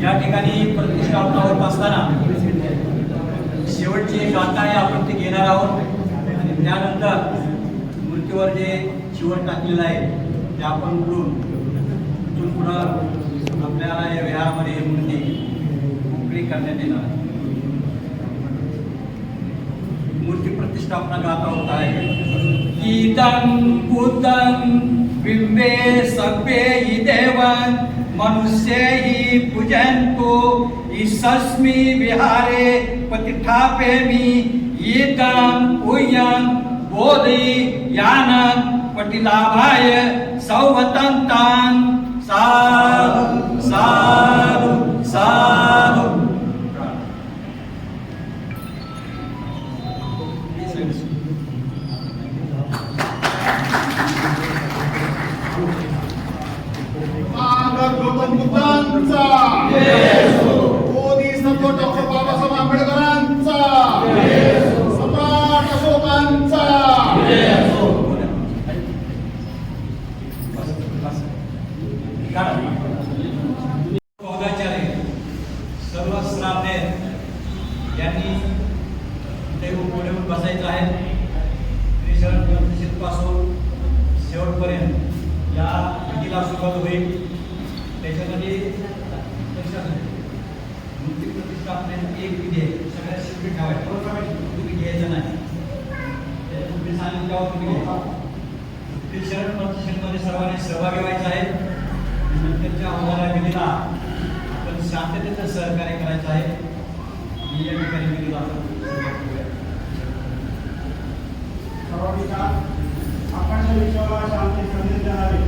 या ठिकाणी प्रतिष्ठापना होत असताना शेवटची एक गाथा आहे, आपण ते घेणार आहोत आणि त्यानंतर मूर्तीवर जे चिवट टाकलेलं आहे ते आपण उघडून तिथून पुन्हा आपल्याला या विहारामध्ये ही मूर्ती मोकळी करण्यात येणार. मूर्ती प्रतिष्ठापना गाथा होत आहे. ईदं बुद्धं बिंबे सभ्ये देवं मनुष्य ही पूजन्तो ईसस्मि विहारे प्रतिष्ठापयामि ईदं पूयं बोधि यानं पटिलाभाय सौवतन्तं साधु साधु साधु. गौतम बुद्धांचा बोधिसत्व डॉक्टर बाबासाहेब आंबेडकरांचा सम्राट अशोकांचा सर्व श्रावणे यांनी ते पुढे बसायचं आहे. पासून शेवटपर्यंत या विधीला सुरुवात होईल. त्याच्यामध्ये मूर्ती प्रतिष्ठापनेची एक विधी आहे, सगळ्यात शेवटी ठेवायची. तुम्ही घ्यायचं नाही, तुम्ही सांगितलं त्यावर तुम्ही घ्या. शरण प्रतिष्ठेमध्ये सर्वांनी सहभागी व्हायचं आहे. नंतरच्या होणाऱ्या विधीला आपण शांततेचं सहकार्य करायचं आहे. या ठिकाणी विधीला आपण विश्वाला शांती संदेश देणारे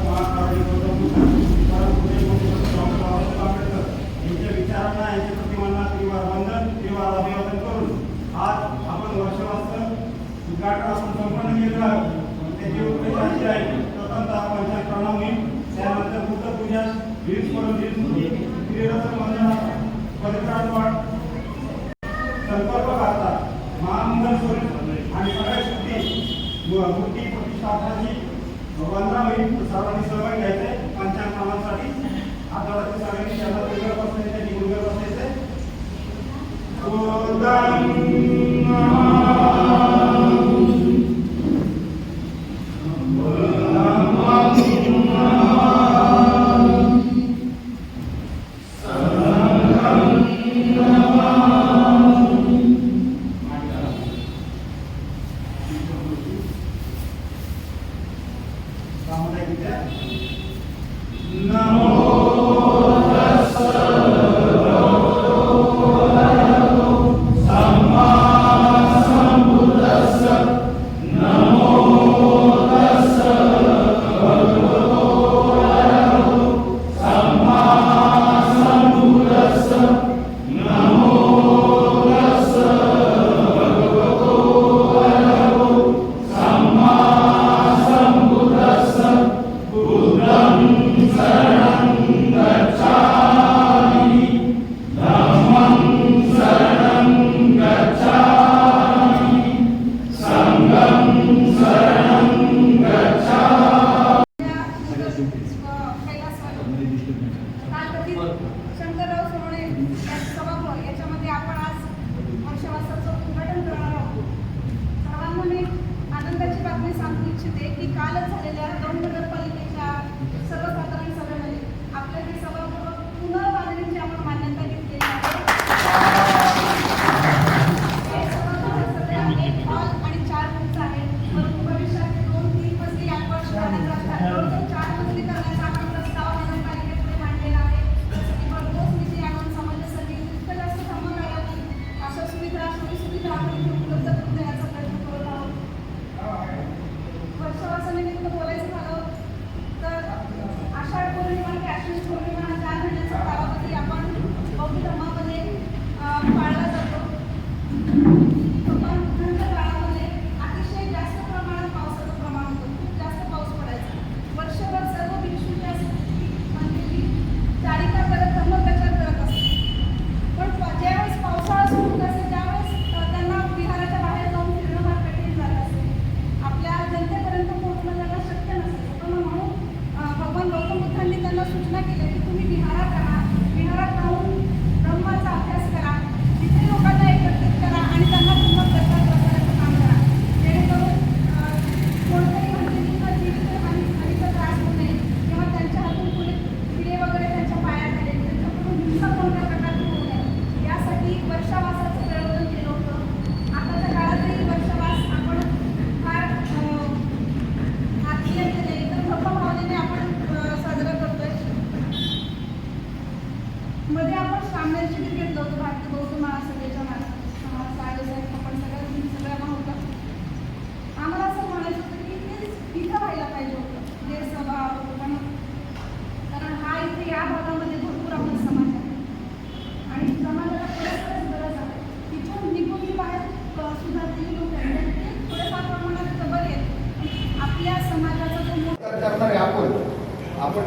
महाकावी गौतम बुद्ध यांच्या विचारांना यांच्या प्रतिमांना त्रिवार अभिवादन करून आज आपण वर्षवास्त उद्घाटन आपण संपन्न केलं. त्याची उपदेशाची आहे स्वतंत्र पंचायत प्रणाम होईल. त्यानंतर बुद्ध पूजा वीज करून परित्राणवाद संकल्प करतात. महामंगल स्वरूप आणि सगळ्या शक्ती मूर्ती प्रतिष्ठापनाची वंदना होईल. सर्वांनी सहभाग घ्यायचे पंचायत कामांसाठी. आठवड्यातील सगळ्यांनी त्यांना वेगळं बसायचे निवडून बसायचे. Buddha कालच झालेल्या दौंड नगरपालिकेच्या सर्वसाधारण सभेमध्ये आपल्या हे सभागृह पुनर्बांधणीची आपण मान्यता घेतलेली आहे. हे सभागृह सध्या 1 हॉल आणि 4 रूम्स आहेत, परंतु भविष्यात 2-3 मजली आपण करण्याचा जवळजवळ 4 मजली करण्याचा आपण प्रस्ताव नगरपालिकेपुढे मांडलेला आहे. जसं की भरघोस निधी आणून समाजासाठी इतकं जास्त धर्मकार्यातून अशा सोयीसुविधा आपण इथे उपलब्ध करून देण्याचा प्रयत्न करत आहोत. वर्षवासानिमित्त बोलायचं झालं तर आषाढ पौर्णिमा आणि आश्विन पौर्णिमा हा 4 महिन्याचा कालावधी आपण बौद्ध धर्मामध्ये पाळला जातो. पण उन्हाळ्याच्या काळामध्ये अतिशय जास्त प्रमाणात पावसाचं प्रमाण होतं, खूप जास्त पाऊस पडायचा. वर्षभर सर्व भिक्षू जे असतात म्हणजे की चारिका करत धर्मप्रचार करत असतात. पण ज्यावेळेस पावसाळा सुरू होत असेल त्यावेळेस त्यांना विहाराच्या बाहेर जाऊन फिरणं फार कठीण झालं असेल, आपल्या जनतेपर्यंत पोहोचणं त्यांना शक्य नसेल. पण म्हणून भगवान गौतम बुद्धांनी त्यांना सूचना केली की तुम्ही विहारात राहा, विहारात राहून ब्रह्माचा अभ्यास करा, तिथे लोकांना एकत्रित करा आणि त्यांना पुन्हा प्रचार प्रसाराचं काम करा, जेणेकरून कोणत्याही घटनेचा जीवितहानीचा त्रास होऊ नये किंवा त्यांच्या हातून कुठे किडे वगैरे त्यांच्या पायात आले, त्यांच्याकडून हिंसा कोणत्या प्रकारची होऊ नये यासाठी वर्षावासाचं प्रयोजन केलं होतं. आताच्या काळातही वर्षावास आपण फार आत्मीयतेने एकदम भक्तिभावनेने आपण साजरा करतोय. मध्ये आपण श्रामण शिबिर घेतलं होतं भारतीय बौद्ध महासभेच्या साहेब आपण सगळ्यांना होतं. आम्हाला असं म्हणायचं होतं की ते इथं व्हायला पाहिजे होतं जे सभा होतं, कारण हा इथे या भागामध्ये भरपूर आपला समाज आहे आणि समाजाला खरंच गरज आहे. तिथून निघून जी बाहेर सुद्धा ती लोक आहेत ते थोडेफार प्रमाणात खबर आहेत. आपल्या समाजाचा जो मोठा करणारे आपण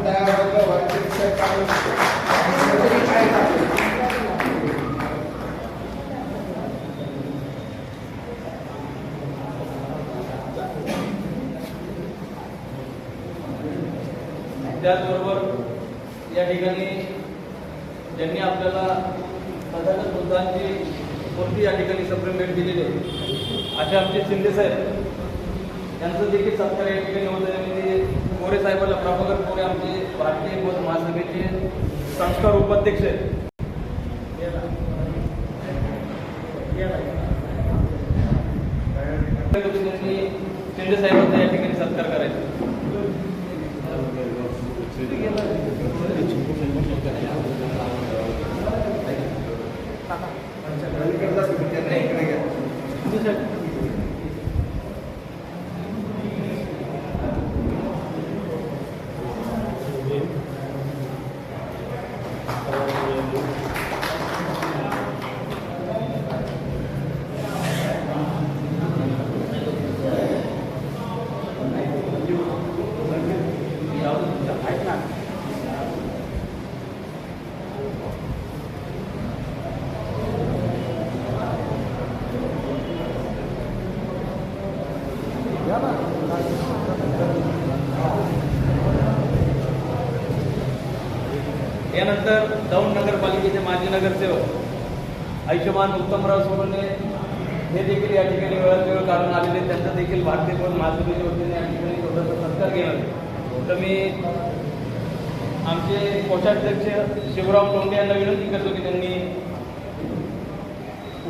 त्याबरोबर त्याचबरोबर या ठिकाणी ज्यांनी आपल्याला तथागत बुद्धांची मूर्ती या ठिकाणी सप्रेम भेट दिलेली आहे असे आमचे शिंदे साहेब यांचं देखील सत्कार या ठिकाणी होतं. आणि मोरे साहेबांना प्रभाकर मोरे आमचे भारतीय बौद्ध महासभेचे संस्कार उपाध्यक्ष आहेत. त्यांनी शिंदे साहेबांचा या ठिकाणी सत्कार करायचा. यानंतर दौंड नगरपालिकेचे माजी नगरसेवक आयुष्यमान उत्तमराव सोनवणे हे देखील या ठिकाणी वेळात वेळ काढून आलेले. त्यांचा देखील भारतीय बौद्ध महासभेच्या वतीने या ठिकाणी थोडासा सत्कार घेणार. तर मी आमचे कोषाध्यक्ष शिवराम टोंडे यांना विनंती करतो की त्यांनी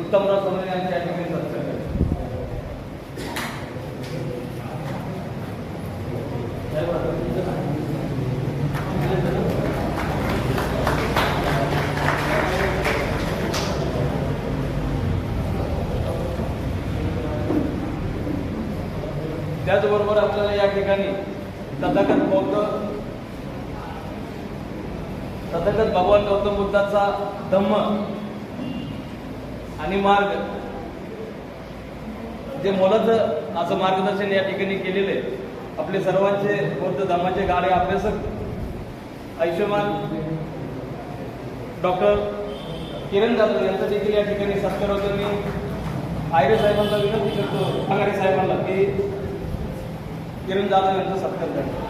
उत्तमराव सोनवणे यांच्या या ठिकाणी सत्कार करा. त्याचबरोबर आपल्याला या ठिकाणी तथागत भगवान गौतम बुद्धाचा धम्म आणि मार्ग जे मोलाचं असं मार्गदर्शन या ठिकाणी केलेलं आहे. आपले सर्वांचे बौद्ध धर्माचे गाढे अभ्यासक आयुष्यमान डॉक्टर किरण जाधव यांचा देखील या ठिकाणी सत्कार होतो. मी आयरे साहेबांना विनंती करतो, आघाडी साहेबांना की किरण जाधव यांचा सत्कार करा.